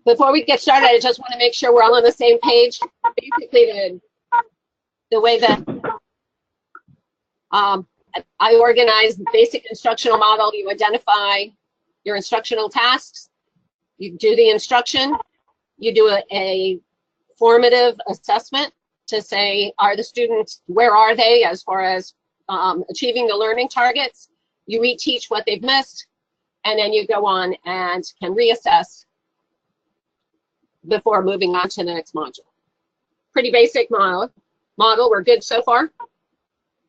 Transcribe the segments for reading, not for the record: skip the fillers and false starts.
Before we get started, I just want to make sure we're all on the same page. Basically, the way that I organize the basic instructional model, you identify your instructional tasks, you do the instruction, you do a formative assessment to say, are the students, where are they as far as achieving the learning targets? You reteach what they've missed, and then you go on and can reassess before moving on to the next module. Pretty basic model. We're good so far?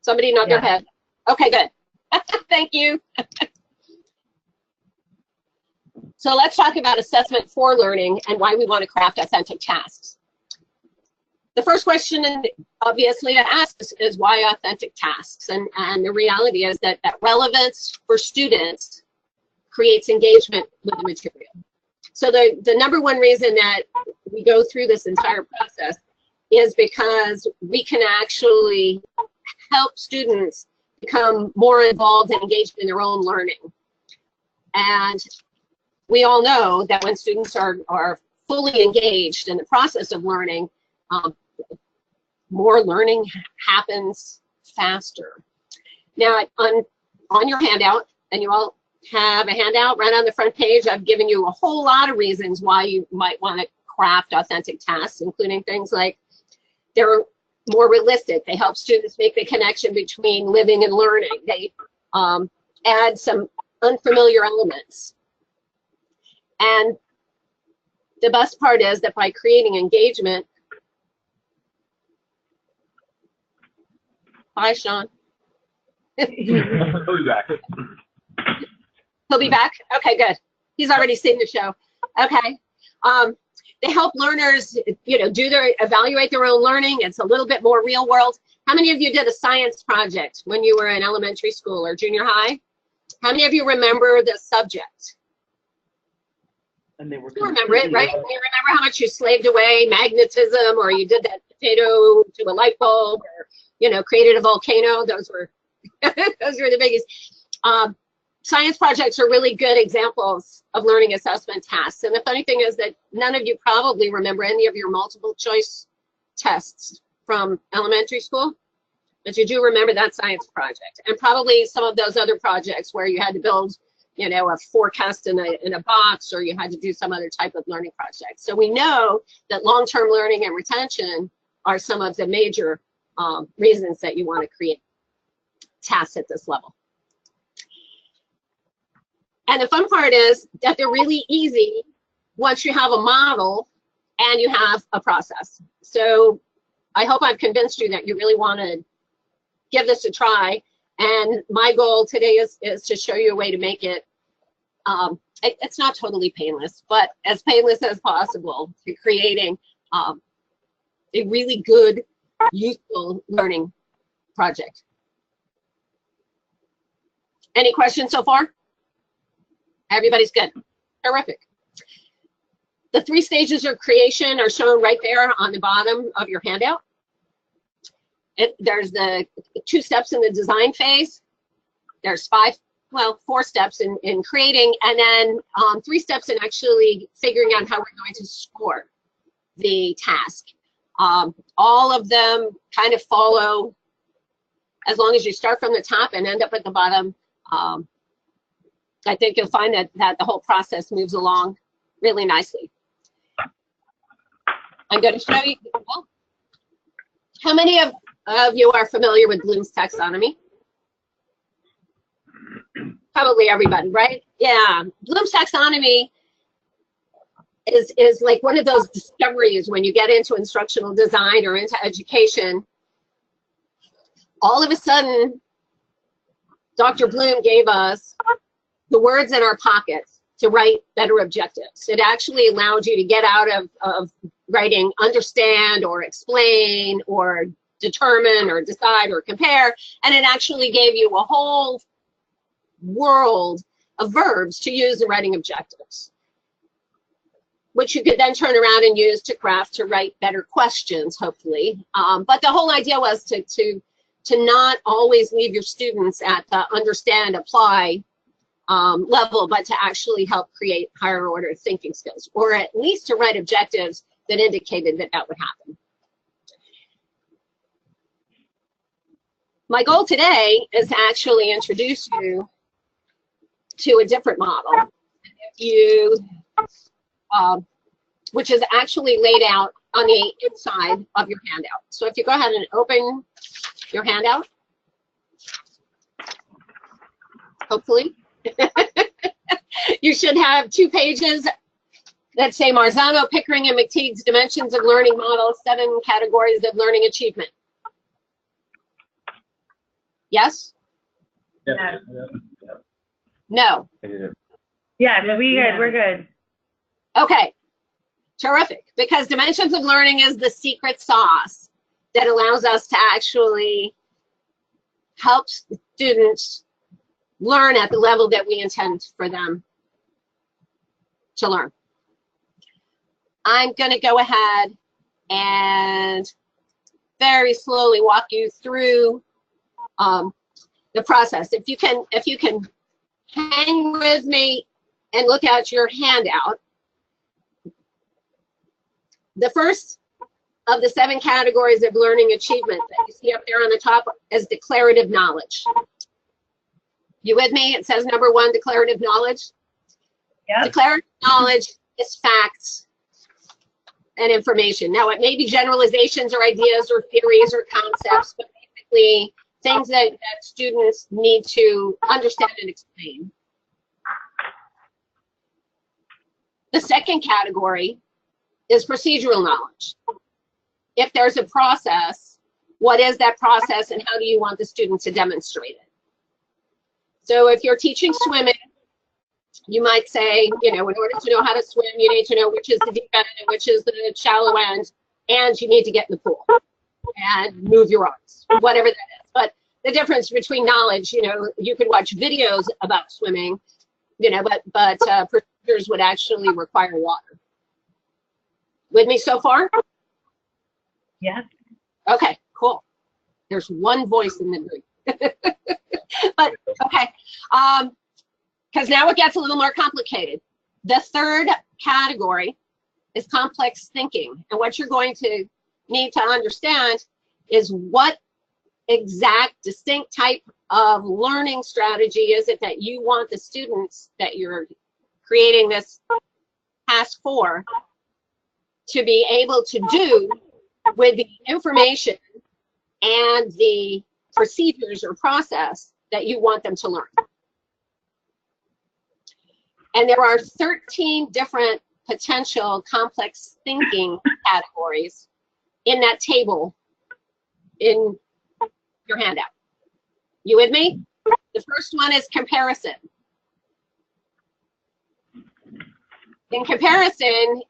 Somebody nod their head. Okay, good. Thank you. So let's talk about assessment for learning and why we want to craft authentic tasks. The first question, obviously, to ask is why authentic tasks? And the reality is that relevance for students creates engagement with the material. So the number one reason that we go through this entire process is because we can actually help students become more involved and engaged in their own learning. And we all know that when students are fully engaged in the process of learning, more learning happens faster. Now, on your handout, and you all have a handout right on the front page, I've given you a whole lot of reasons why you might want to craft authentic tasks, including things like they're more realistic. They help students make the connection between living and learning. They add some unfamiliar elements. And the best part is that by creating engagement, hi, Sean. He'll be back. He'll be back? Okay, good. He's already seen the show. Okay. They help learners, evaluate their own learning. It's a little bit more real world. How many of you did a science project when you were in elementary school or junior high? How many of you remember the subject? And they were you remember it, right? You remember how much you slaved away, magnetism, or you did that potato to a light bulb, or created a volcano. Those were those were the biggest. Science projects are really good examples of learning assessment tasks. And the funny thing is that none of you probably remember any of your multiple choice tests from elementary school, but you do remember that science project, and probably some of those other projects where you had to build, a forecast in a box, or you had to do some other type of learning project. So we know that long-term learning and retention are some of the major reasons that you want to create tasks at this level. And the fun part is that they're really easy once you have a model and you have a process. So I hope I've convinced you that you really want to give this a try. And my goal today is to show you a way to make it, it's not totally painless, but as painless as possible to creating a really good, useful learning project. Any questions so far? Everybody's good. Terrific. The 3 stages of creation are shown right there on the bottom of your handout. There's the 2 steps in the design phase. There's 4 steps in creating, and then 3 steps in actually figuring out how we're going to score the task. All of them kind of follow, as long as you start from the top and end up at the bottom. I think you'll find that the whole process moves along really nicely. I'm going to show you. Well, how many of you are familiar with Bloom's taxonomy? Probably everybody, right? Yeah, Bloom's taxonomy is like one of those discoveries when you get into instructional design or into education. All of a sudden, Dr. Bloom gave us the words in our pockets to write better objectives. It actually allowed you to get out of writing understand or explain or determine or decide or compare, and it actually gave you a whole world of verbs to use in writing objectives, which you could then turn around and use to craft to write better questions, hopefully. But the whole idea was to not always leave your students at the understand, apply, level, but to actually help create higher order thinking skills, or at least to write objectives that indicated that that would happen. My goal today is to actually introduce you to a different model, which is actually laid out on the inside of your handout. So if you go ahead and open your handout, hopefully, you should have 2 pages that say Marzano, Pickering, and McTigue's Dimensions of Learning Model, 7 Categories of Learning Achievement. Yes? Yeah. No. Yeah, we're good. Okay, terrific. Because Dimensions of Learning is the secret sauce that allows us to actually help students learn at the level that we intend for them to learn. I'm going to go ahead and very slowly walk you through the process. If you can hang with me and look at your handout, the first of the 7 categories of learning achievement that you see up there on the top is declarative knowledge. You with me? It says number 1, declarative knowledge. Yep. Declarative knowledge is facts and information. Now, it may be generalizations or ideas or theories or concepts, but basically things that students need to understand and explain. The second category is procedural knowledge. If there's a process, what is that process and how do you want the student to demonstrate it? So if you're teaching swimming, you might say, you know, in order to know how to swim, you need to know which is the deep end and which is the shallow end, and you need to get in the pool and move your arms, whatever that is. But the difference between knowledge, you know, you could watch videos about swimming, you know, but procedures would actually require water. With me so far? Yes. Okay, cool. There's one voice in the group. But okay, because now it gets a little more complicated. The third category is complex thinking, and what you're going to need to understand is what exact distinct type of learning strategy is it that you want the students that you're creating this task for to be able to do with the information and the procedures or process that you want them to learn. And there are 13 different potential complex thinking categories in that table in your handout. You with me? The first one is comparison. In comparison,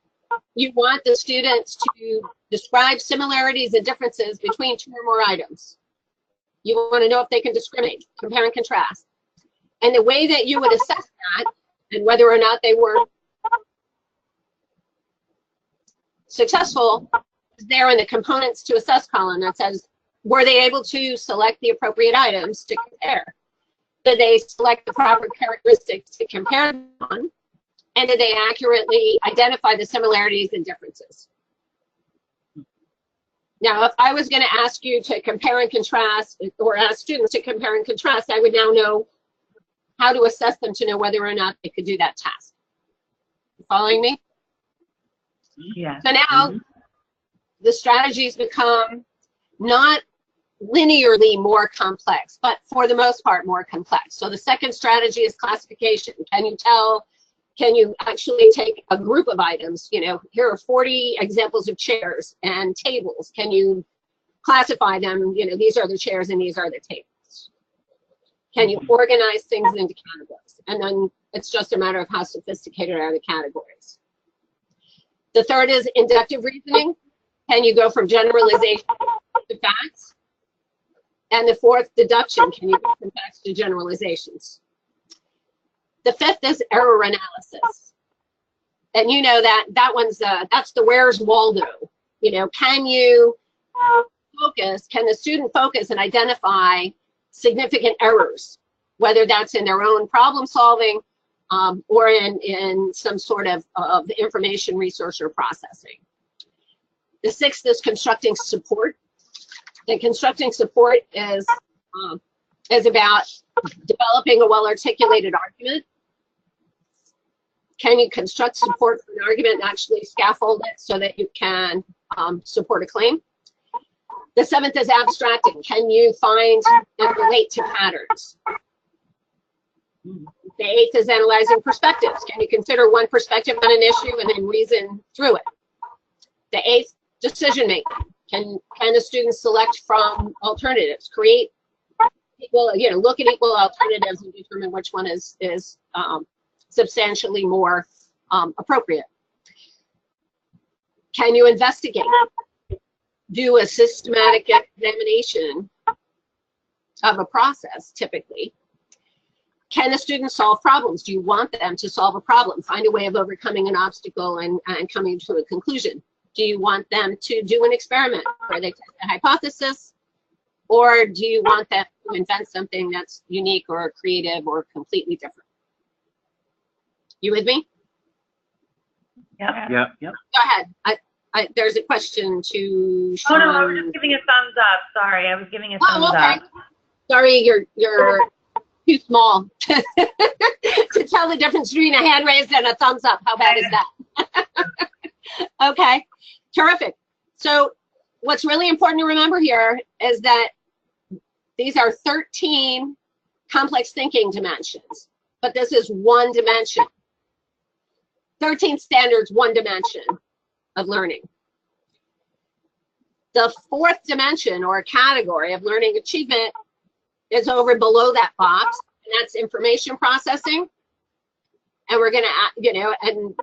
you want the students to describe similarities and differences between 2 or more items. You want to know if they can discriminate, compare and contrast. And the way that you would assess that and whether or not they were successful is there in the components to assess column that says, were they able to select the appropriate items to compare? Did they select the proper characteristics to compare them on? And did they accurately identify the similarities and differences? Now, if I was going to ask you to compare and contrast, or ask students to compare and contrast, I would now know how to assess them to know whether or not they could do that task. You following me? Yeah. So now the strategies become not linearly more complex, but for the most part more complex. So the second strategy is classification. Can you actually take a group of items, you know, here are 40 examples of chairs and tables. Can you classify them, you know, these are the chairs and these are the tables? Can you organize things into categories? And then it's just a matter of how sophisticated are the categories. The third is inductive reasoning. Can you go from generalization to facts? And the fourth, deduction. Can you go from facts to generalizations? The fifth is error analysis. And you know that one's, that's the where's Waldo. You know, can you focus, can the student focus and identify significant errors whether that's in their own problem solving or in some sort of information resource or processing. The sixth is constructing support. And constructing support is about developing a well-articulated argument. Can you construct support for an argument and actually scaffold it so that you can support a claim? The seventh is abstracting. Can you find and relate to patterns? The eighth is analyzing perspectives. Can you consider one perspective on an issue and then reason through it? The eighth, decision making. Can the students select from alternatives? Create equal, look at equal alternatives and determine which one is substantially more appropriate. Can you investigate? Do a systematic examination of a process, typically. Can the students solve problems? Do you want them to solve a problem? Find a way of overcoming an obstacle and coming to a conclusion. Do you want them to do an experiment where they test a hypothesis? Or do you want them to invent something that's unique or creative or completely different? You with me? Yep. Yep. Yep. Go ahead. There's a question to Oh, Sean. no, I was just giving a thumbs up. Sorry, I was giving a thumbs up. Sorry, you're too small to tell the difference between a hand raised and a thumbs up. How bad is that? Okay, terrific. So what's really important to remember here is that these are 13 complex thinking dimensions, but this is one dimension. 13 standards, one dimension of learning. The fourth dimension or category of learning achievement is over below that box, and that's information processing. And we're gonna, and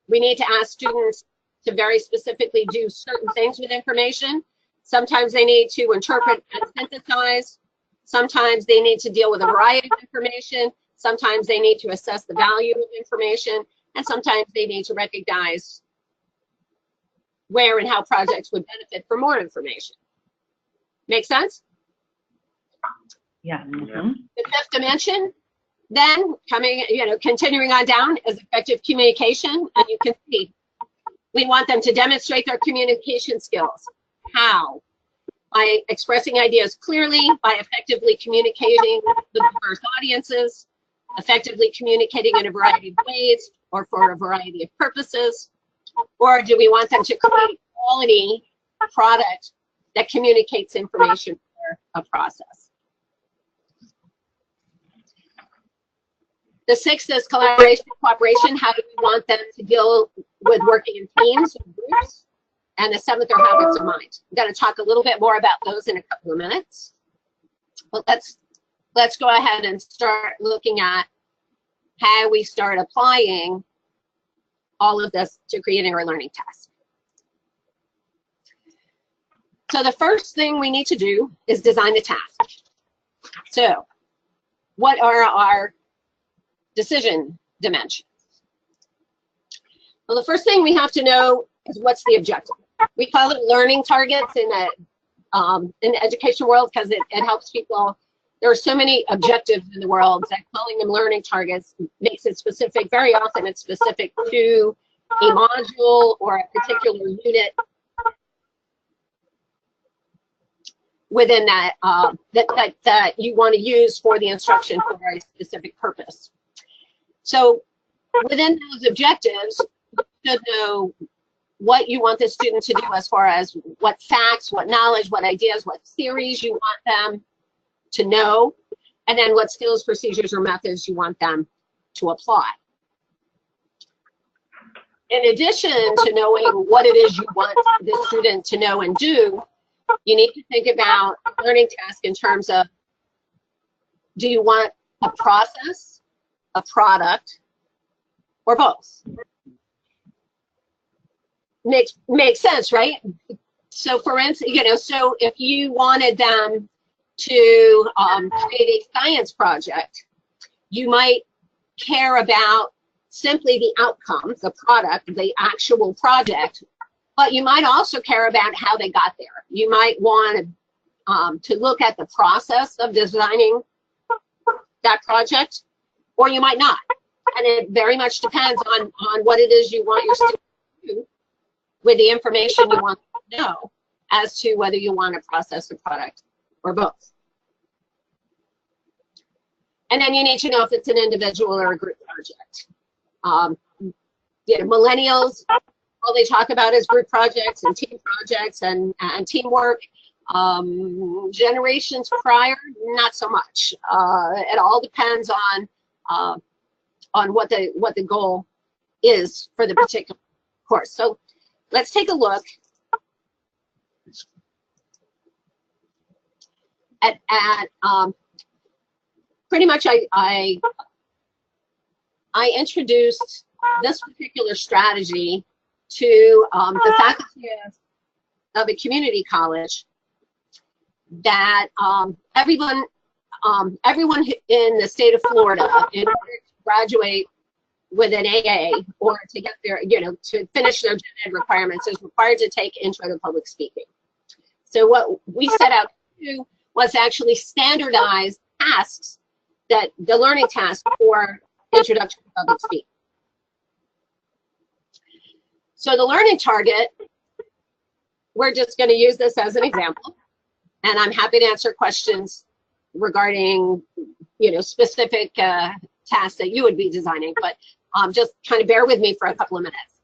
we need to ask students to very specifically do certain things with information. Sometimes they need to interpret and synthesize. Sometimes they need to deal with a variety of information. Sometimes they need to assess the value of information. And sometimes they need to recognize where and how projects would benefit from more information. Make sense? Yeah. The fifth dimension, then continuing on down, is effective communication. And you can see, we want them to demonstrate their communication skills. How? By expressing ideas clearly, by effectively communicating with diverse audiences, effectively communicating in a variety of ways or for a variety of purposes. Or do we want them to create quality product that communicates information for a process? The sixth is collaboration and cooperation. How do we want them to deal with working in teams or groups? And the seventh are habits of mind. I'm going to talk a little bit more about those in a couple of minutes. But let's go ahead and start looking at how we start applying all of this to creating our learning task. So the first thing we need to do is design the task. So what are our decision dimensions? Well, the first thing we have to know is what's the objective. We call it learning targets in the education world because it helps people. There are so many objectives in the world that calling them learning targets makes it specific. Very often it's specific to a module or a particular unit within that that you want to use for the instruction for a specific purpose. So within those objectives, you should know what you want the student to do as far as what facts, what knowledge, what ideas, what theories you want them to know, and then what skills, procedures, or methods you want them to apply. In addition to knowing what it is you want the student to know and do, you need to think about a learning task in terms of, do you want a process, a product, or both? Makes sense, right? So for instance, so if you wanted them to create a science project, you might care about simply the outcome, the product, the actual project, but you might also care about how they got there. You might want to look at the process of designing that project, or you might not. And it very much depends on what it is you want your students to do with the information you want to know as to whether you want to process a product or both. And then you need to know if it's an individual or a group project. You know, millennials, all they talk about is group projects and team projects and teamwork. Generations prior, not so much. It all depends on what the goal is for the particular course. So let's take a look at pretty much I introduced this particular strategy to the faculty of a community college that everyone in the state of Florida, in order to graduate with an AA or to get their, you know, to finish their gen ed requirements, is required to take Intro to Public Speaking. So what we set out to do was actually standardize tasks, that the learning task for Introduction to Public Speaking. So the learning target, we're just going to use this as an example, and I'm happy to answer questions regarding, you know, specific tasks that you would be designing, but just kind of bear with me for a couple of minutes.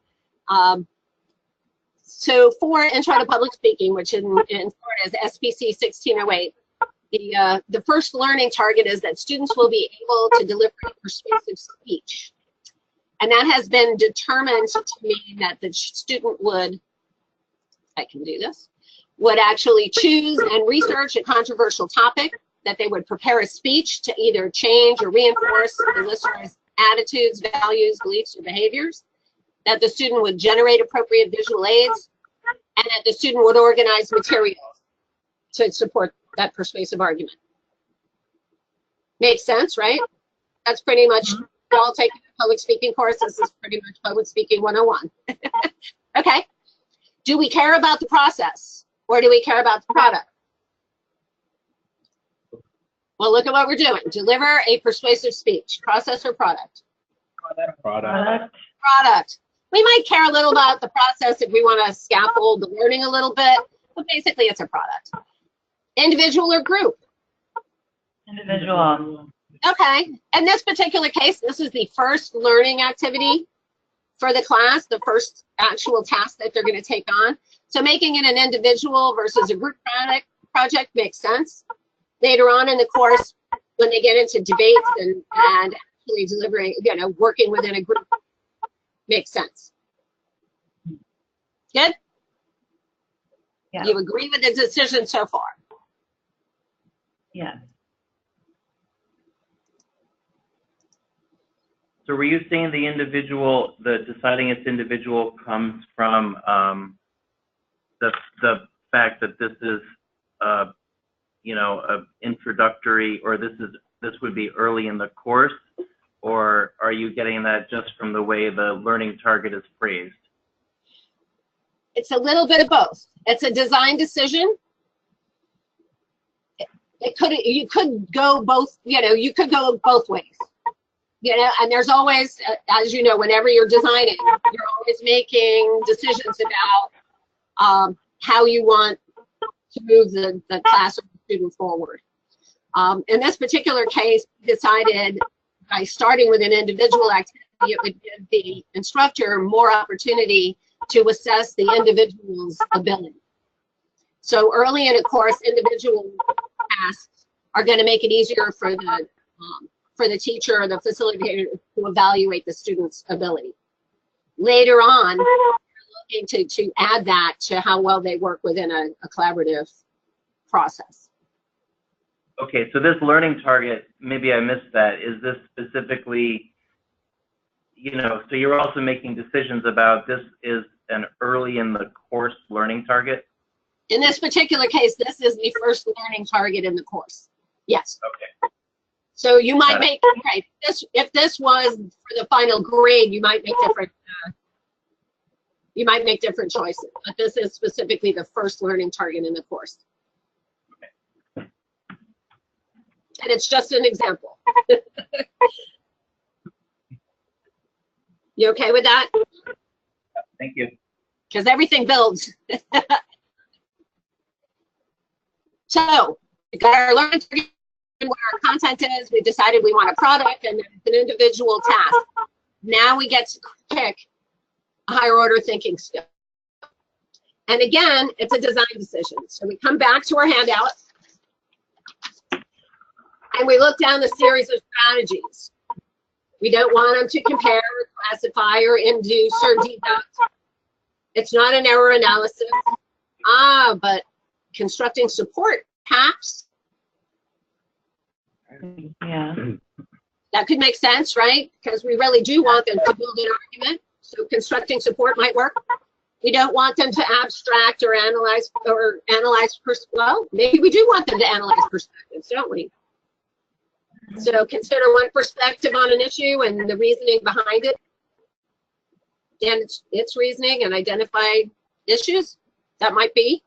So for Intro to Public Speaking, which in Florida is SPC 1608, the first learning target is that students will be able to deliver a persuasive speech. And that has been determined to mean that the student would, I can do this, would actually choose and research a controversial topic, that they would prepare a speech to either change or reinforce the listener's attitudes, values, beliefs, or behaviors, that the student would generate appropriate visual aids, and that the student would organize materials to support that persuasive argument. Makes sense, right? That's pretty much, we're all taking a public speaking course. This is pretty much public speaking 101. Okay. Do we care about the process, or do we care about the product? Well, look at what we're doing. Deliver a persuasive speech. Process or product? Product. We might care a little about the process if we want to scaffold the learning a little bit, but basically it's a product. Individual or group? Individual. Okay. In this particular case, this is the first learning activity for the class, the first actual task that they're going to take on. So making it an individual versus a group project makes sense. Later on in the course, when they get into debates and actually delivering, you know, working within a group, makes sense. Good? Yeah. You agree with the decision so far? Yeah. So were you saying the individual, the deciding it's individual comes from the fact that this is you know, a introductory, or this would be early in the course, or are you getting that just from the way the learning target is phrased? It's a little bit of both. It's a design decision. You could go both, you know, you could go both ways. You know, and there's always, as you know, whenever you're designing, you're always making decisions about how you want to move the class or the student forward. In this particular case, we decided by starting with an individual activity, it would give the instructor more opportunity to assess the individual's ability. So early in a course, individual tasks are going to make it easier for the teacher or the facilitator to evaluate the student's ability. Later on, we're looking to add that to how well they work within a collaborative process. Okay, so this learning target, maybe I missed that. Is this specifically, you know, so you're also making decisions about this is an early in the course learning target? In this particular case, this is the first learning target in the course. Yes. Okay. So you might make, right, if this was for the final grade, you might make different choices, but this is specifically the first learning target in the course. And it's just an example. You okay with that? Thank you. Because everything builds. So we got our learning target and what our content is. We decided we want a product and an individual task. Now we get to pick a higher order thinking skill. And again, it's a design decision. So we come back to our handout and we look down the series of strategies. We don't want them to compare, classify, or induce, or deduct. It's not an error analysis. But constructing support, perhaps. Yeah. That could make sense, right? Because we really do want them to build an argument. So constructing support might work. We don't want them to abstract or analyze well, maybe we do want them to analyze perspectives, don't we? So consider one perspective on an issue and the reasoning behind it, and its reasoning, and identify issues. That might be,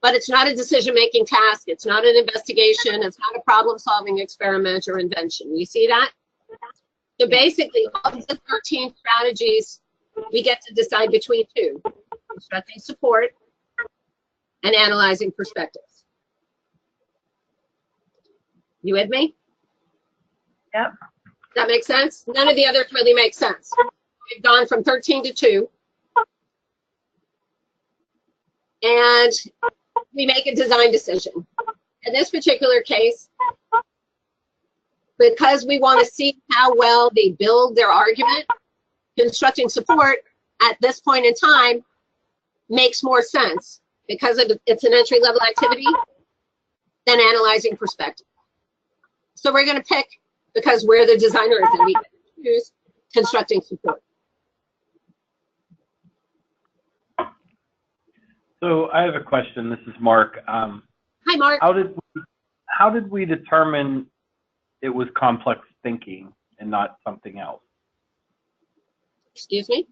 but it's not a decision-making task. It's not an investigation. It's not a problem-solving experiment or invention. You see that? So basically, all of the 13 strategies, we get to decide between two: constructing support and analyzing perspectives. You with me? Yep. Does that make sense? None of the others really make sense. We've gone from 13 to 2. And we make a design decision. In this particular case, because we want to see how well they build their argument, constructing support at this point in time makes more sense because it's an entry-level activity than analyzing perspective. So we're going to pick, because we're the designers and we choose constructing support. So I have a question. This is Mark. Hi, Mark. How did we determine it was complex thinking and not something else? Excuse me?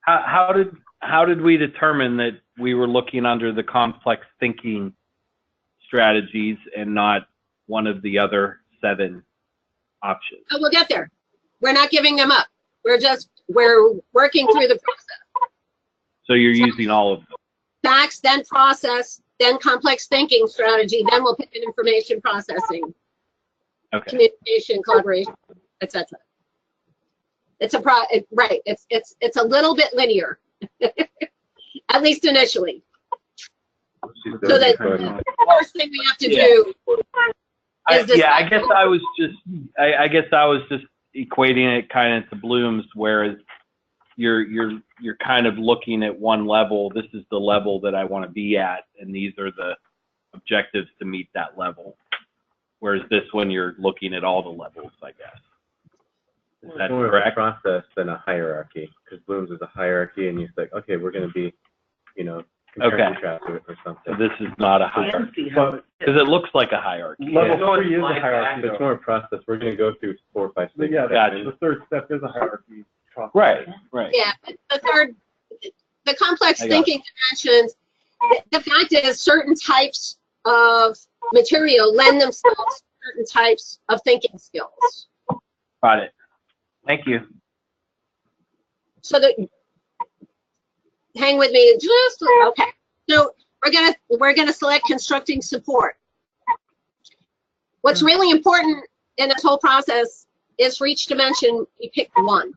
How did we determine that we were looking under the complex thinking strategies and not one of the other 7 options? Oh, we'll get there. We're not giving them up. We're working through the process. So you're using all of them. Facts, then process, then complex thinking strategy, then we'll pick an information processing, Okay. communication, collaboration, etc. It's right. It's a little bit linear, at least initially. So the first thing we have to do is decide. Yeah, I guess I was just equating it kind of to Bloom's, whereas you're kind of looking at one level. This is the level that I want to be at, and these are the objectives to meet that level. Whereas this one, you're looking at all the levels, I guess. Is that more correct? of a process than a hierarchy, because Bloom's is a hierarchy, and you say, okay, we're going to be, comparing chapter or something. So this is not a hierarchy, because it looks like a hierarchy. Level Yeah. 3 is a hierarchy. It's more a process. We're going to go through 4, 5, 6. Yeah, Gotcha. the third step is a hierarchy process. Right. Yeah, the complex I got thinking dimensions, the fact is certain types of material lend themselves to certain types of thinking skills. Got it. Thank you. So that, hang with me just, okay. So we're gonna select constructing support. What's really important in this whole process is for each dimension, you pick one.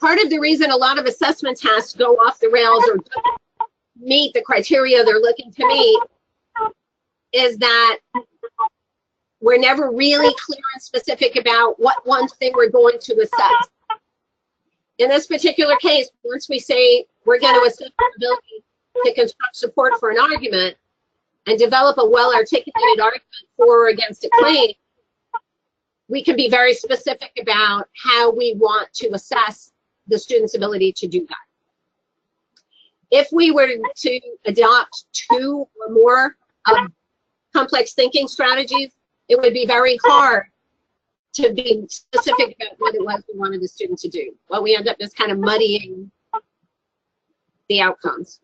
Part of the reason a lot of assessment tasks go off the rails or don't meet the criteria they're looking to meet is that we're never really clear and specific about what one thing we're going to assess. In this particular case, once we say we're going to assess our ability to construct support for an argument and develop a well-articulated argument for or against a claim, we can be very specific about how we want to assess the student's ability to do that. If we were to adopt 2 or more complex thinking strategies, it would be very hard to be specific about what it was we wanted the student to do. Well, we end up just kind of muddying the outcomes.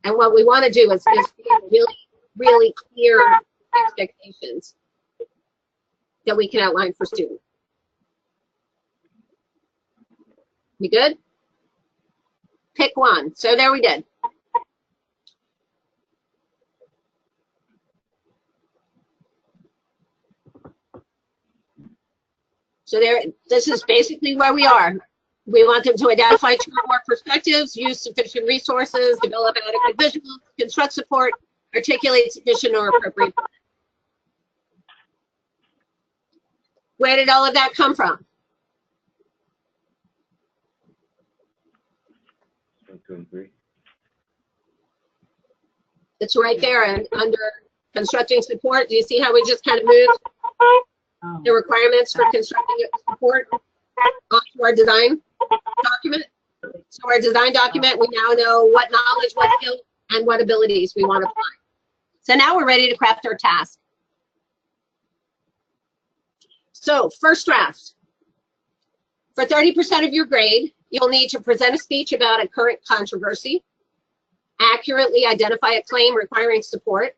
And what we want to do is just be really, really clear expectations. that we can outline for students. We good? Pick one. So there we did. So there, this is basically where we are. We want them to identify two or more perspectives, use sufficient resources, develop adequate visuals, construct support, articulate sufficient or appropriate. Where did all of that come from? 1, 2, and 3. It's right there and under constructing support. Do you see how we just kind of moved the requirements for constructing support onto our design document? So our design document, we now know what knowledge, what skills, and what abilities we want to apply. So now we're ready to craft our task. So first draft. For 30% of your grade, you'll need to present a speech about a current controversy, accurately identify a claim requiring support,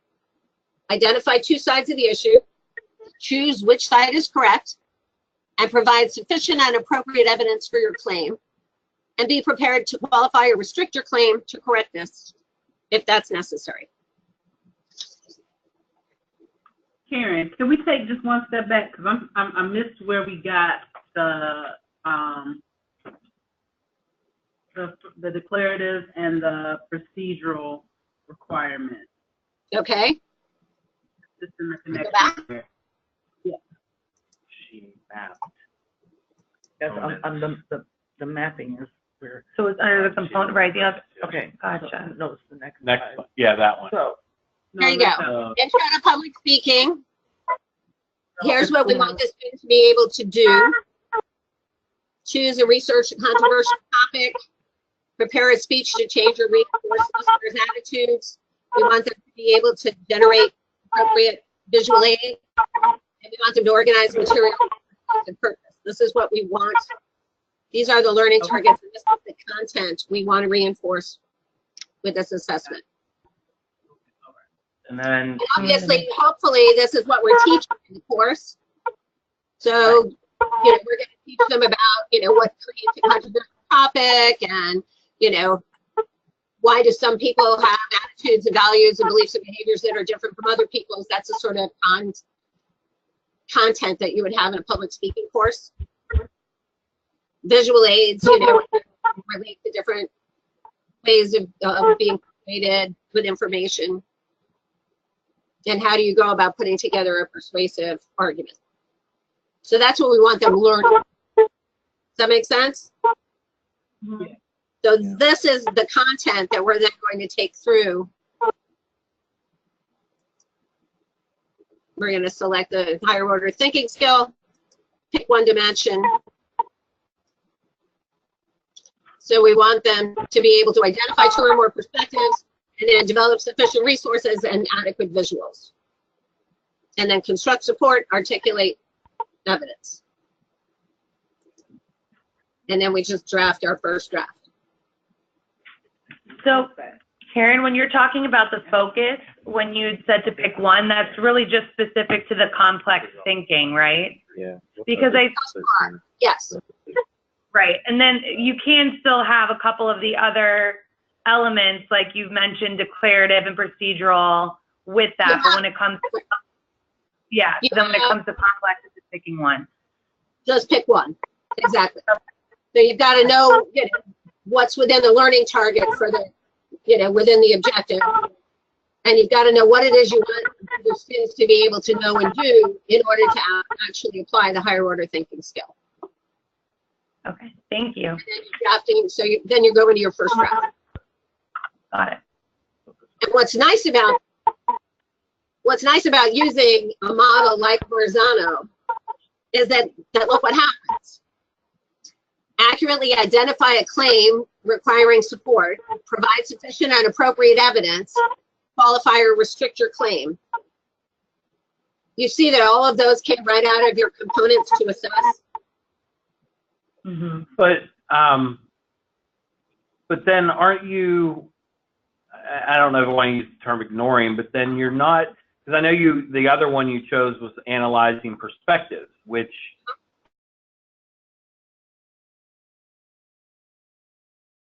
identify two sides of the issue, choose which side is correct, and provide sufficient and appropriate evidence for your claim, and be prepared to qualify or restrict your claim to correctness if that's necessary. Karen, can we take just one step back? Because I missed where we got the declarative and the procedural requirements. Okay. Just in the connection there. Yeah. She mapped. Yes, on the mapping is where. So it's under the component, right? The other, Okay. gotcha. No, it's the next Next slide. one. Yeah, that one. So, There you go. Intro to public speaking. Here's what we want the student to be able to do. Choose a research controversial topic. Prepare a speech to change or reinforce listeners' attitudes. We want them to be able to generate appropriate visual aid. And we want them to organize material and purpose. This is what we want. These are the learning targets, and this is the content we want to reinforce with this assessment. And then, And obviously, hopefully, this is what we're teaching in the course. So, you know, we're going to teach them about, you know, what creates a controversial topic, and, you know, why do some people have attitudes and values and beliefs and behaviors that are different from other people's. That's the sort of content that you would have in a public speaking course. Visual aids, you know, relate to different ways of being created with information. And how do you go about putting together a persuasive argument? So that's what we want them learning. Does that make sense? Yeah. So this is the content that we're then going to take through. We're going to select the higher order thinking skill, pick one dimension. So we want them to be able to identify two or more perspectives, and then develop sufficient resources and adequate visuals. And then construct support, articulate evidence. And then we just draft our first draft. So, Karen, when you're talking about the focus, when you said to pick one, that's really just specific to the complex thinking, right? Yeah. Because Yes. right. And then you can still have a couple of the other elements, like you mentioned, declarative and procedural with that. Yeah. But when it comes to, then when it comes to complex, it's just picking one. Just pick one. Exactly. So you've got to know, you know, what's within the learning target for the, you know, within the objective. And you've got to know what it is you want the students to be able to know and do in order to actually apply the higher order thinking skill. Okay, thank you. And then you're drafting, so then you go into your first draft. Got it. And what's nice about using a model like Marzano is that look what happens. Accurately identify a claim requiring support, provide sufficient and appropriate evidence, qualify or restrict your claim. You see that all of those came right out of your components to assess. Mm-hmm. But then aren't you, I don't know if I want to use the term ignoring, but then you're not, because I know the other one you chose was analyzing perspectives, which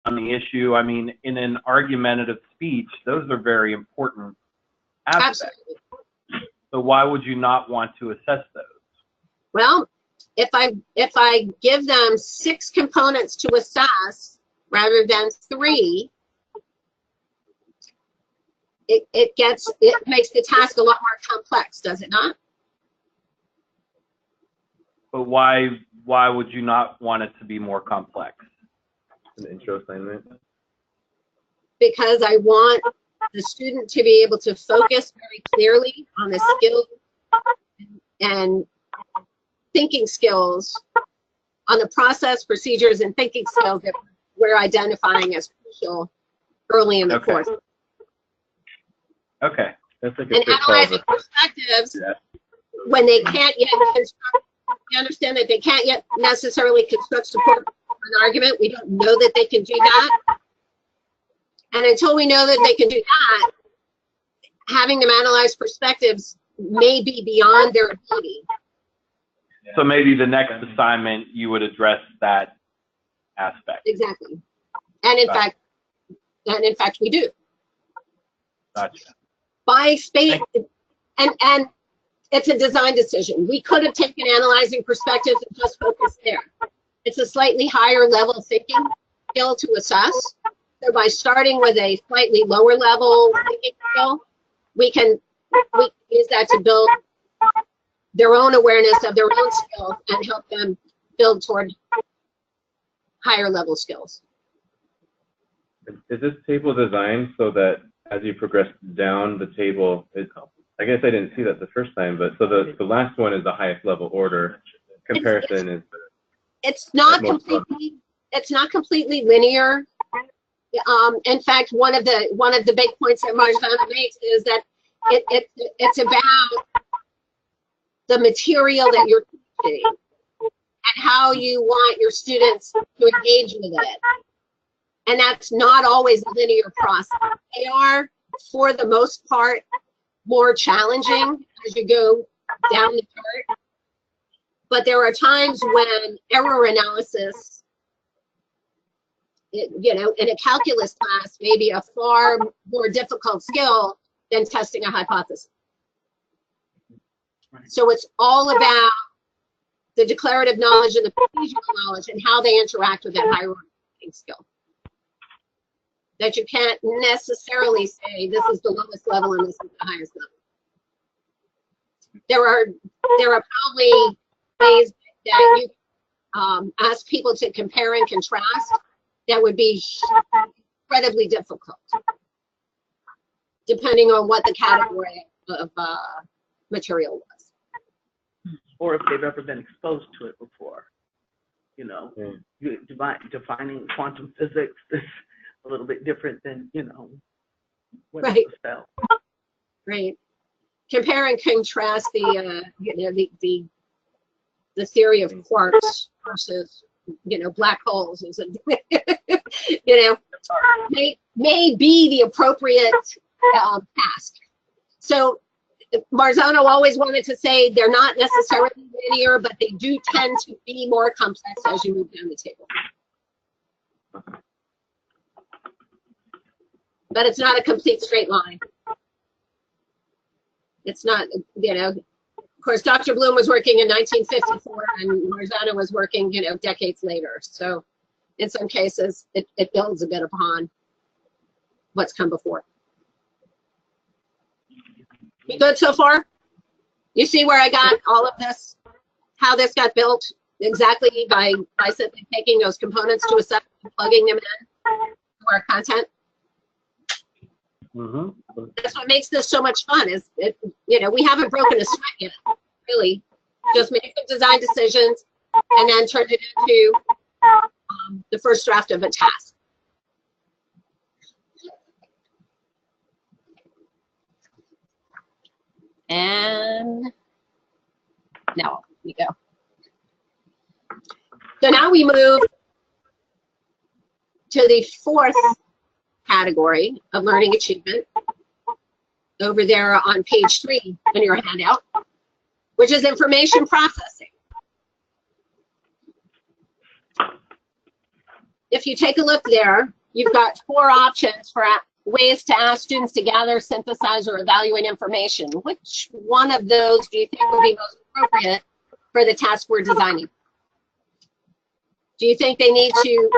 on the issue, I mean, in an argumentative speech, those are very important aspects. Absolutely. So why would you not want to assess those? Well, if I give them 6 components to assess rather than 3, it makes the task a lot more complex, does it not? But why would you not want it to be more complex? An intro assignment. Because I want the student to be able to focus very clearly on the skills and thinking skills, on the process, procedures, and thinking skills that we're identifying as crucial early in the course. Okay. That's like a And quick analyzing solver. perspectives, Yeah. when they can't yet construct, you understand that they can't yet necessarily construct support for an argument. We don't know that they can do that. And until we know that they can do that, having them analyze perspectives may be beyond their ability. So maybe the next assignment you would address that aspect. Exactly. And in fact, we do. Gotcha. By space, and it's a design decision. We could have taken analyzing perspectives and just focused there. It's a slightly higher level thinking skill to assess. So by starting with a slightly lower level thinking skill, we can use that to build their own awareness of their own skills and help them build toward higher level skills. Is this table designed so that as you progress down the table, I guess I didn't see that the first time, but so the last one is the highest level order. Comparison is. It's not completely linear. In fact, one of the big points that Marzano makes is that it's about the material that you're teaching and how you want your students to engage with it. And that's not always a linear process. They are, for the most part, more challenging as you go down the chart. But there are times when error analysis, in a calculus class, may be a far more difficult skill than testing a hypothesis. So it's all about the declarative knowledge and the procedural knowledge and how they interact with that higher order skill. That you can't necessarily say this is the lowest level and this is the highest level. There are probably ways that you ask people to compare and contrast that would be incredibly difficult, depending on what the category of material was. Or if they've ever been exposed to it before. Defining quantum physics is a little bit different than, what Right. it's spelled. Right. Compare and contrast the theory of quarks versus, black holes is may be the appropriate task. So Marzano always wanted to say they're not necessarily linear, but they do tend to be more complex as you move down the table. But it's not a complete straight line. It's not, of course, Dr. Bloom was working in 1954 and Marzano was working, decades later. So in some cases, it builds a bit upon what's come before. You good so far? You see where I got all of this, how this got built exactly by simply taking those components to a set and plugging them in to our content? Mm-hmm. That's what makes this so much fun is, we haven't broken a sweat yet, really. Just make the design decisions and then turn it into the first draft of a task. And now we go. So now we move to the fourth category of learning achievement, over there on page 3 in your handout, which is information processing. If you take a look there, you've got 4 options for ways to ask students to gather, synthesize, or evaluate information. Which one of those do you think would be most appropriate for the task we're designing? Do you think they need to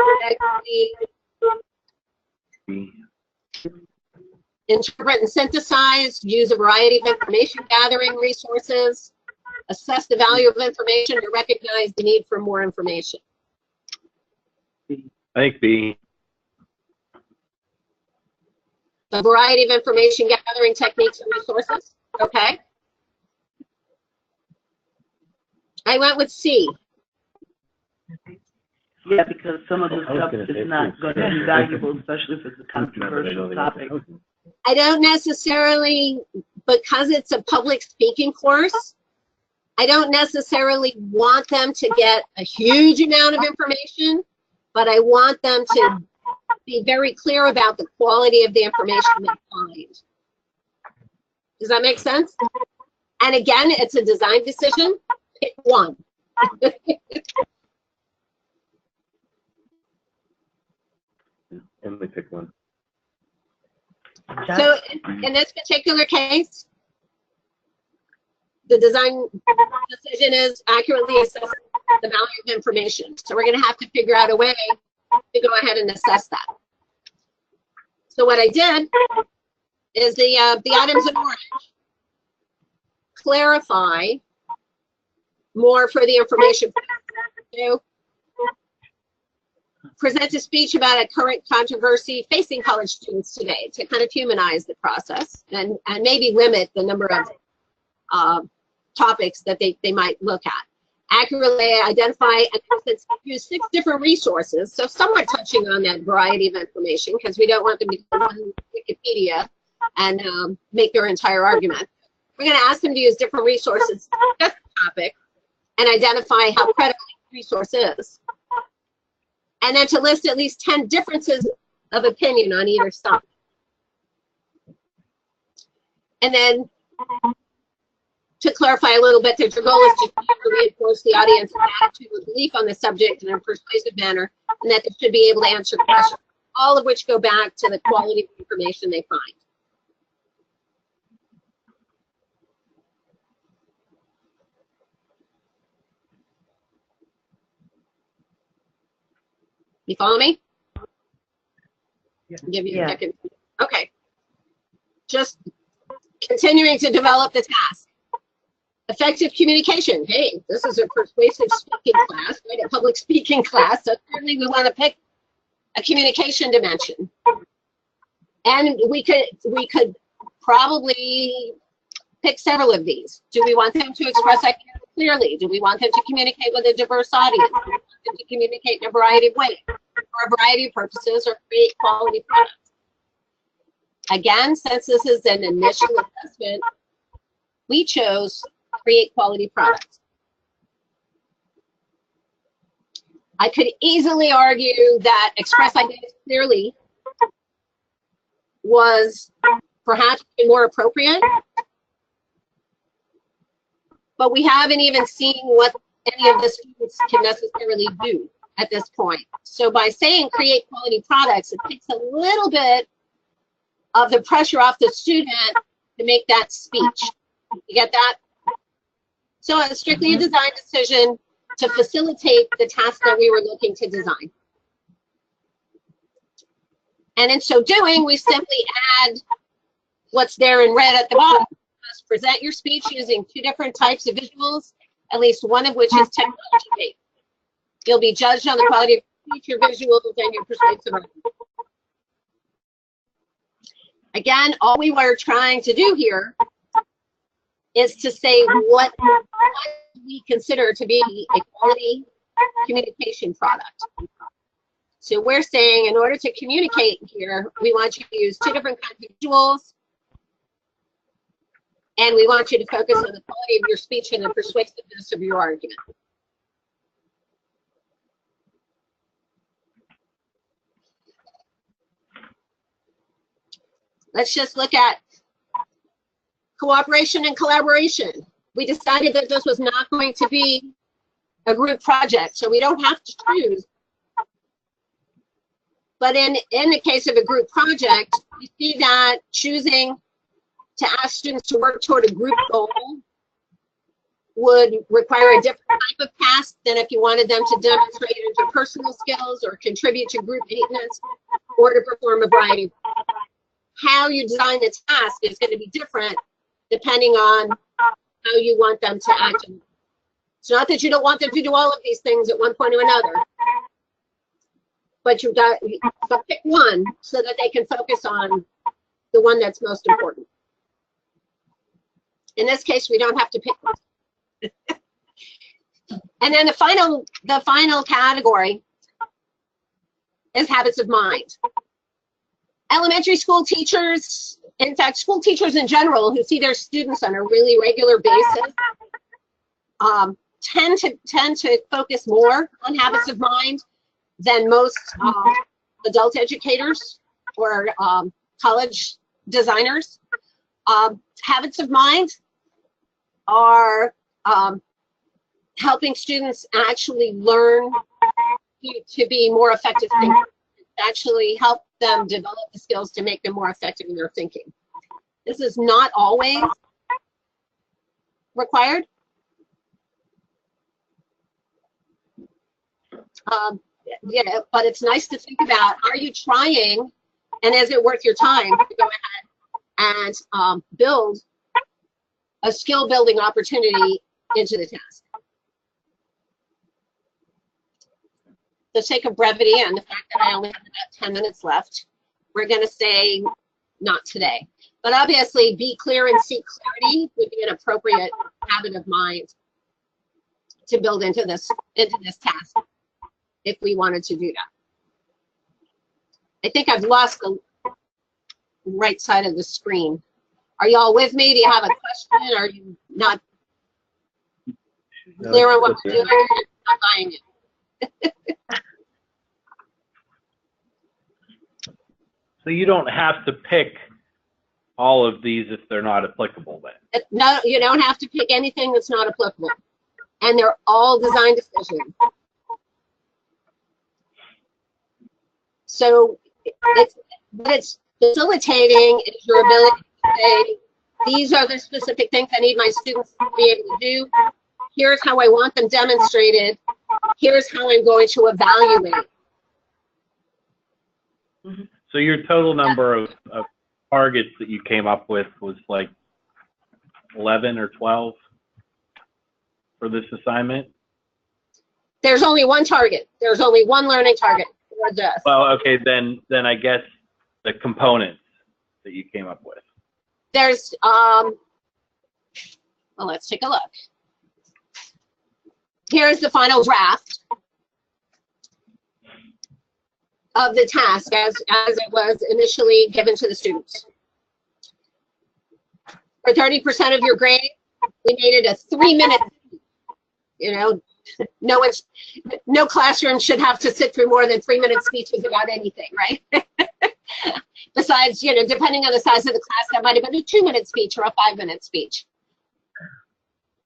interpret and synthesize, use a variety of information gathering resources, assess the value of information, or recognize the need for more information? I think B. A variety of information gathering techniques and resources. Okay. I went with C. Yeah, because some of the I was stuff gonna say is not too. going to be valuable, especially if it's a controversial topic. I don't necessarily, because it's a public speaking course, I don't necessarily want them to get a huge amount of information, but I want them to be very clear about the quality of the information they find. Does that make sense? And again, it's a design decision. Pick one. Emily pick one. So in this particular case, the design decision is accurately assess the value of information. So we're going to have to figure out a way to go ahead and assess that. So what I did is the items in orange clarify more for the information. Present a speech about a current controversy facing college students today to kind of humanize the process and maybe limit the number of topics that they might look at. Accurately identify and use 6 different resources, so somewhat touching on that variety of information, because we don't want them to go on Wikipedia and make their entire argument. We're going to ask them to use different resources to discuss the topic and identify how credible each resource is. And then to list at least 10 differences of opinion on either side. And then to clarify a little bit, that your goal is to reinforce the audience's attitude or belief on the subject in a persuasive manner, and that they should be able to answer questions, all of which go back to the quality of information they find. You follow me? I'll give you a second. Okay. Just continuing to develop the task. Effective communication. Hey, this is a persuasive speaking class, right? A public speaking class. So certainly we want to pick a communication dimension. And we could probably pick several of these. Do we want them to express ideas clearly? Do we want them to communicate with a diverse audience? Do we want them to communicate in a variety of ways, for a variety of purposes, or create quality products? Again, since this is an initial assessment, we chose create quality products. I could easily argue that express ideas clearly was perhaps more appropriate, but we haven't even seen what any of the students can necessarily do at this point. So by saying create quality products, it takes a little bit of the pressure off the student to make that speech. You get that? So it's strictly a design decision to facilitate the task that we were looking to design. And in so doing, we simply add what's there in red at the bottom. Just present your speech using 2 different types of visuals, at least one of which is technology-based. You'll be judged on the quality of your speech, your visuals, and your persuasive argument. Again, all we were trying to do here is to say what we consider to be a quality communication product. So we're saying in order to communicate here, we want you to use 2 different kinds of visuals, and we want you to focus on the quality of your speech and the persuasiveness of your argument. Let's just look at Cooperation and collaboration. We decided that this was not going to be a group project, so we don't have to choose. But in the case of a group project, you see that choosing to ask students to work toward a group goal would require a different type of task than if you wanted them to demonstrate interpersonal skills or contribute to group maintenance or to perform a variety of roles. How you design the task is going to be different depending on how you want them to act. It's not that you don't want them to do all of these things at one point or another, but but pick one so that they can focus on the one that's most important. In this case, we don't have to pick one. And then the final category is habits of mind. Elementary school teachers, in fact, school teachers in general who see their students on a really regular basis, tend to focus more on habits of mind than most adult educators or college designers. Habits of mind are helping students actually learn to be more effective thinkers, actually help them develop the skills to make them more effective in their thinking. This is not always required. But it's nice to think about, are you trying, and is it worth your time to go ahead and build a skill building opportunity into the task? For the sake of brevity and the fact that I only have about 10 minutes left, we're going to say not today. But obviously, be clear and seek clarity would be an appropriate habit of mind to build into this task if we wanted to do that. I think I've lost the right side of the screen. Are y'all with me? Do you have a question? Are you not clear on what we're doing? I'm not buying it. So you don't have to pick all of these if they're not applicable then? No, you don't have to pick anything that's not applicable. And they're all design decisions. So what it's facilitating is your ability to say, these are the specific things I need my students to be able to do. Here's how I want them demonstrated. Here's how I'm going to evaluate. So your total number of targets that you came up with was like 11 or 12 for this assignment? There's only one target. There's only one learning target for this. Well, okay, then I guess the components that you came up with. There's, well, let's take a look. Here's the final draft of the task as it was initially given to the students. For 30% of your grade, we made it a 3-minute, you know, no classroom should have to sit through more than 3-minute speeches about anything, right? Besides, you know, depending on the size of the class, that might have been a 2-minute speech or a 5-minute speech.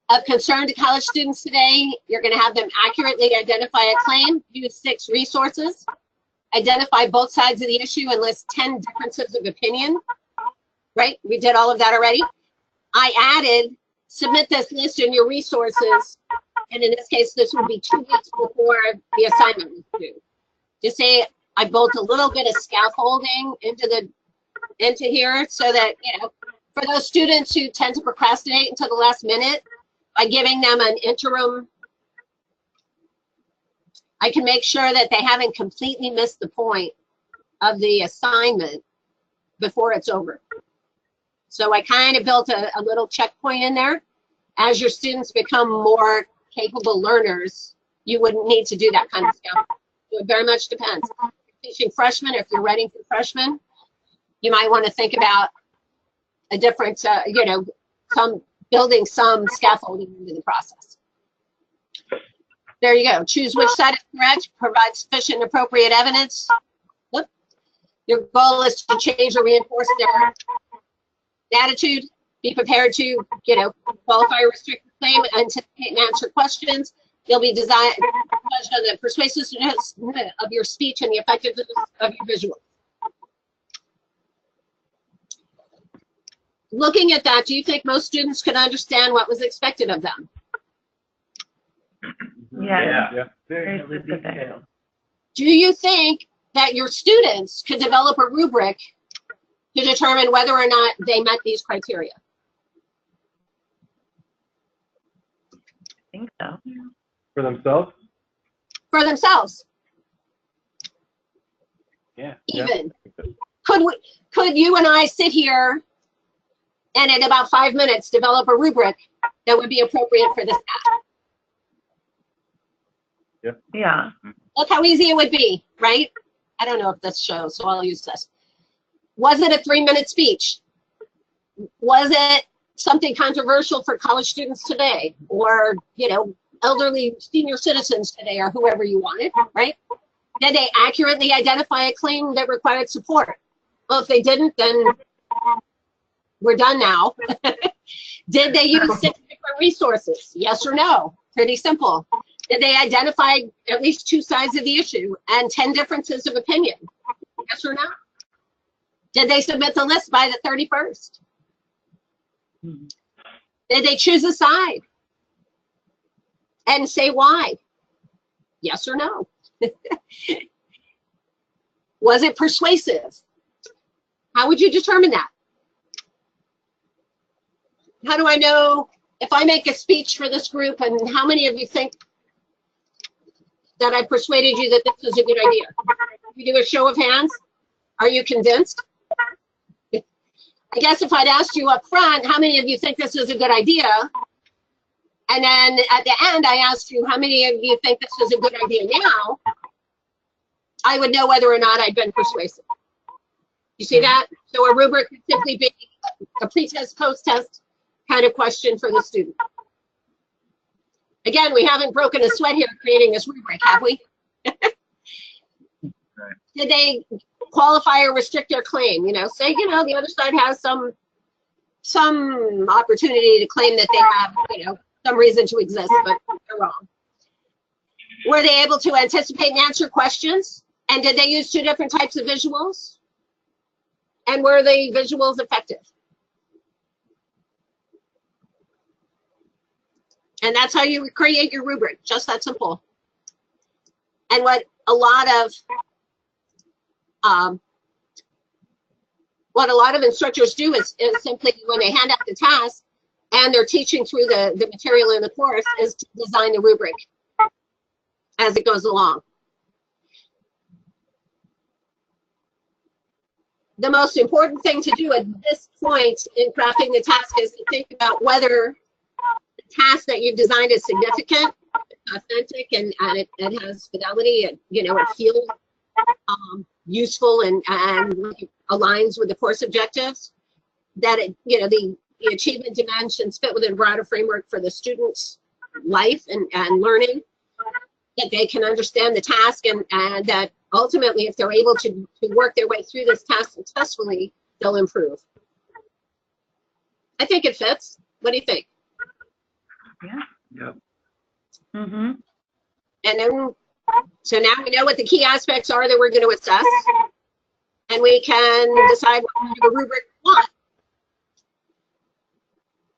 Of concern to college students today, you're going to have them accurately identify a claim, use 6 resources, identify both sides of the issue, and list 10 differences of opinion. Right? We did all of that already. I added, submit this list in your resources, and in this case, this would be 2 weeks before the assignment was due. To say I built a little bit of scaffolding into here so that, you know, for those students who tend to procrastinate until the last minute, by giving them an interim, I can make sure that they haven't completely missed the point of the assignment before it's over. So I kind of built a little checkpoint in there. As your students become more capable learners, you wouldn't need to do that kind of stuff. So it very much depends. If you're teaching freshmen, if you're writing for freshmen, you might want to think about a different, you know, building some scaffolding into the process. There you go. Choose which side is correct. Provide sufficient and appropriate evidence. Your goal is to change or reinforce their attitude. Be prepared to, you know, qualify or restrict the claim, anticipate and answer questions. You'll be judged on the persuasiveness of your speech and the effectiveness of your visual. Looking at that, do you think most students could understand what was expected of them? Yeah. Very Very specific. detailed. Do you think that your students could develop a rubric to determine whether or not they met these criteria? I think so. For themselves? For themselves, Yeah. even. Could you and I sit here and in about 5 minutes develop a rubric that would be appropriate for this task? Yeah. Look how easy it would be, right? I don't know if this shows, so I'll use this. Was it a 3-minute speech? Was it something controversial for college students today, or, you know, elderly senior citizens today, or whoever you wanted, right? Did they accurately identify a claim that required support? Well, if they didn't, then we're done now. Did they use 6 different resources? Yes or no? Pretty simple. Did they identify at least 2 sides of the issue and 10 differences of opinion? Yes or no? Did they submit the list by the 31st? Did they choose a side and say why? Yes or no? Was it persuasive? How would you determine that? How do I know if I make a speech for this group, and how many of you think that I persuaded you that this is a good idea? We do a show of hands. Are you convinced? I guess if I'd asked you up front, how many of you think this is a good idea? And then at the end, I asked you, how many of you think this is a good idea now? I would know whether or not I'd been persuasive. You see that? So a rubric could simply be a pre-test, post-test kind of question for the student. Again, we haven't broken a sweat here creating this rubric, have we? Did they qualify or restrict their claim? You know, say, you know, the other side has some opportunity to claim that they have, you know, some reason to exist, but they're wrong. Were they able to anticipate and answer questions? And did they use 2 different types of visuals? And were the visuals effective? And that's how you create your rubric, just that simple. And what a lot of instructors do is simply, when they hand out the task and they're teaching through the material in the course, is to design the rubric as it goes along. The most important thing to do at this point in crafting the task is to think about whether the task that you've designed is significant, authentic, and it has fidelity, and, you know, it feels useful and aligns with the course objectives, that it, you know, the achievement dimensions fit within a broader framework for the student's life and learning, that they can understand the task, and that ultimately, if they're able to work their way through this task successfully, they'll improve. I think it fits. What do you think? Yeah. Yep. Mm-hmm. And then, so now we know what the key aspects are that we're going to assess, and we can decide what kind of a rubric we want.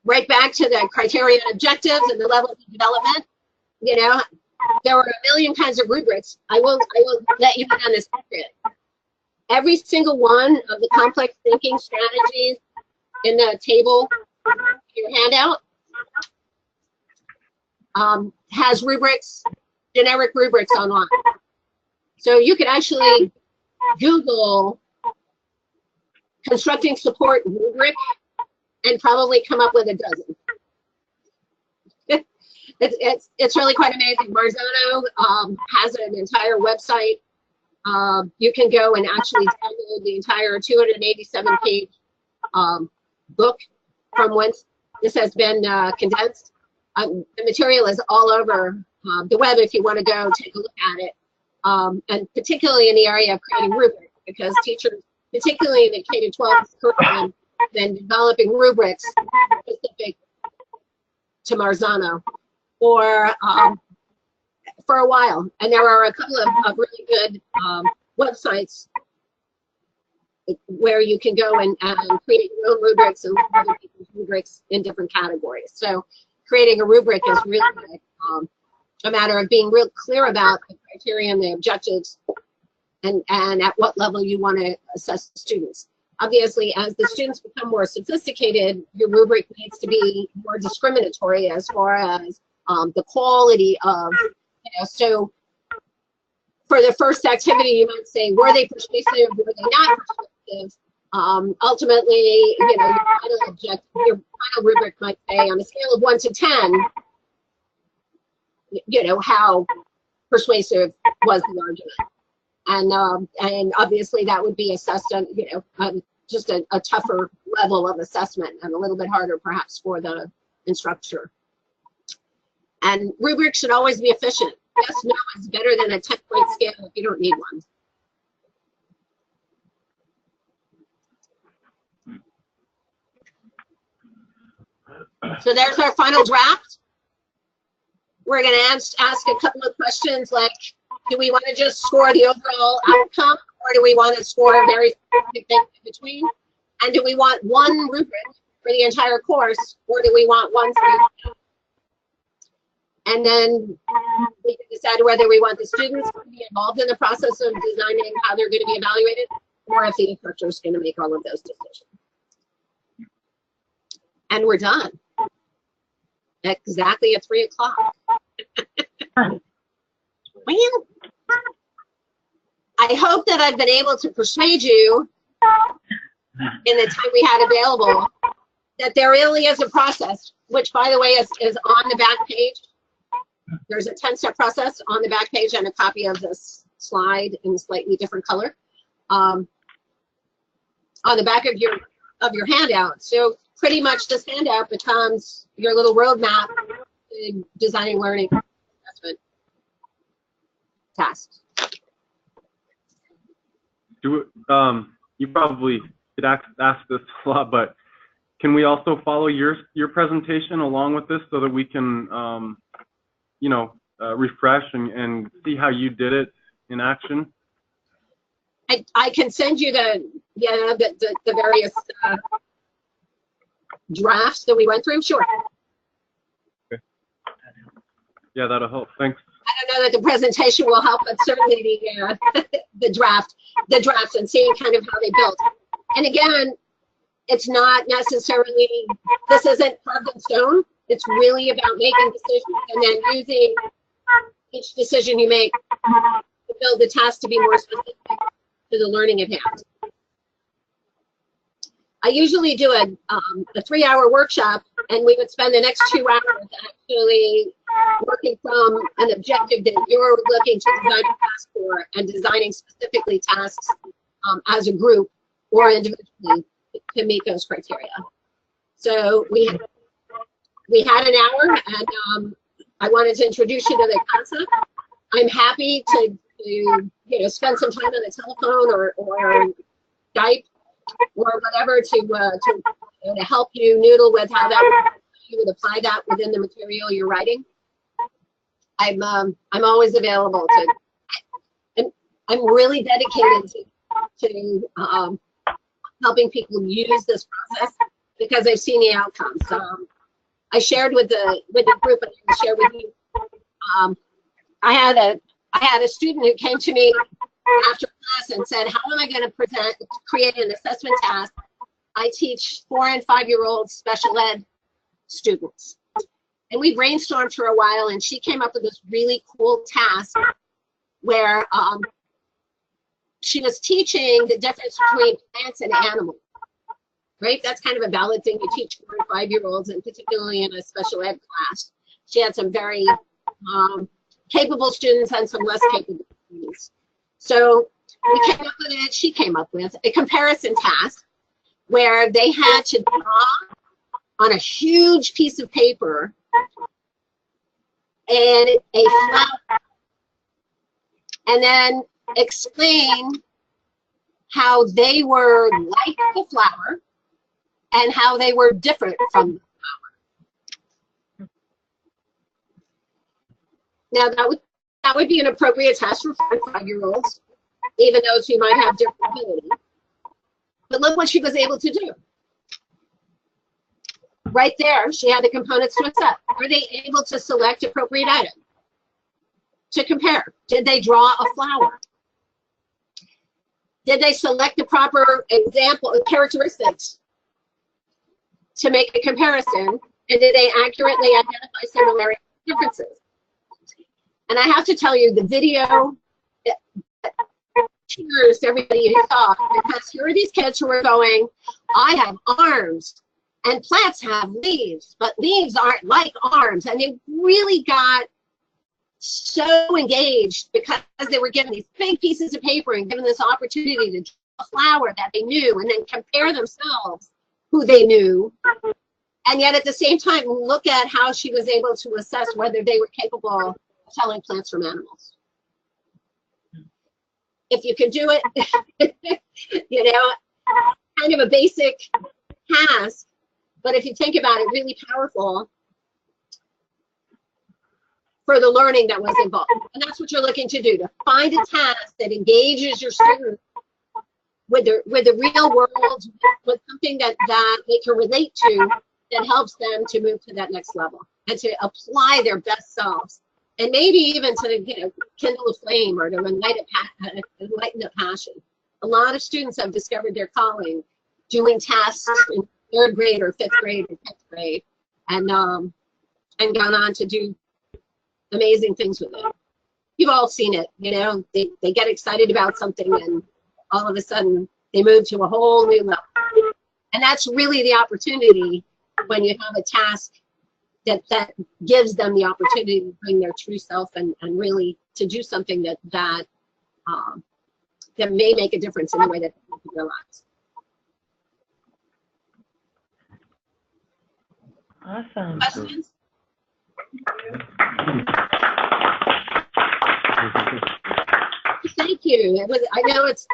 Right back to the criteria and objectives and the level of development. You know, there are a million kinds of rubrics. I will let you in on this secret. Every single one of the complex thinking strategies in the table, your handout, has rubrics, generic rubrics online. So you could actually Google constructing support rubric and probably come up with a dozen. It's really quite amazing. Marzano has an entire website. You can go and actually download the entire 287-page book from whence this has been condensed. The material is all over the web if you want to go take a look at it, and particularly in the area of creating rubric, because teachers, particularly in the K-12 curriculum, than developing rubrics specific to Marzano for a while. And there are a couple of really good websites where you can go and create your own rubrics and other people's rubrics in different categories. So creating a rubric is really a matter of being real clear about the criteria and the objectives and at what level you want to assess students. Obviously, as the students become more sophisticated, your rubric needs to be more discriminatory as far as the quality of, so for the first activity, you might say, were they persuasive, were they not persuasive? Ultimately, your final objective, your final rubric might say, on a scale of 1 to 10, how persuasive was the argument? And obviously that would be assessed on, just a tougher level of assessment and a little bit harder perhaps for the instructor. And rubrics should always be efficient. Yes, no is better than a 10-point scale if you don't need one. So there's our final draft. We're going to ask a couple of questions like, do we want to just score the overall outcome, or do we want to score a very specific thing in between? And do we want one rubric for the entire course, or do we want one for each? And then we can decide whether we want the students to be involved in the process of designing how they're going to be evaluated, or if the instructor is going to make all of those decisions. And we're done. Exactly at 3 o'clock. Well, I hope that I've been able to persuade you in the time we had available that there really is a process, which, by the way, is on the back page. There's a 10-step process on the back page and a copy of this slide in a slightly different color on the back of your handout. So pretty much this handout becomes your little roadmap in designing learning assessment tasks. You probably could ask this a lot, but can we also follow your presentation along with this so that we can, refresh and see how you did it in action? I can send you the various drafts that we went through. Sure. Okay. Yeah, that'll help. Thanks. I don't know that the presentation will help, but certainly the drafts and seeing kind of how they built. And again, it's not necessarily, this isn't carved in stone. It's really about making decisions and then using each decision you make to build the task to be more specific to the learning at hand. I usually do a 3-hour workshop, and we would spend the next 2 hours actually working from an objective that you're looking to design a task for and designing specifically tasks as a group or individually to meet those criteria. So we had an hour, and I wanted to introduce you to the concept. I'm happy to spend some time on the telephone or Skype or whatever to help you noodle with how that you would apply that within the material you're writing. I'm always available to, and I'm really dedicated to helping people use this process because I've seen the outcomes. I shared with the group, and I shared with you. I had a student who came to me after class and said, "How am I going to create an assessment task? I teach 4- and 5-year-old special ed students." And we brainstormed for a while, and she came up with this really cool task where she was teaching the difference between plants and animals. Right? That's kind of a valid thing to teach 4- and 5-year-olds, and particularly in a special ed class. She had some very capable students and some less capable students. So she came up with a comparison task where they had to draw on a huge piece of paper and a flower, and then explain how they were like the flower and how they were different from flower. Now that would be an appropriate task for 4 and 5-year-olds, even those who might have different ability. But look what she was able to do. Right there, she had the components to assess. Were they able to select appropriate item? To compare. Did they draw a flower? Did they select the proper example of characteristics to make a comparison? And did they accurately identify similarity differences? And I have to tell you, the video, cheers to everybody who saw it, because here are these kids who are going, I have arms, and plants have leaves, but leaves aren't like arms. And they really got so engaged because they were given these big pieces of paper and given this opportunity to draw a flower that they knew and then compare themselves who they knew. And yet at the same time, look at how she was able to assess whether they were capable of telling plants from animals. If you can do it, you know, kind of a basic task, but if you think about it, really powerful for the learning that was involved. And that's what you're looking to do, to find a task that engages your students with the real world, with something that they can relate to, that helps them to move to that next level and to apply their best selves. And maybe even to, you know, kindle a flame or to enlighten a passion. A lot of students have discovered their calling doing tasks in 3rd grade or 5th grade or 10th grade, and gone on to do amazing things with it. You've all seen it, you know, they get excited about something and all of a sudden they move to a whole new level. And that's really the opportunity when you have a task that gives them the opportunity to bring their true self and really to do something that may make a difference in the way that they live their lives. Awesome. Questions? Thank you. I know it's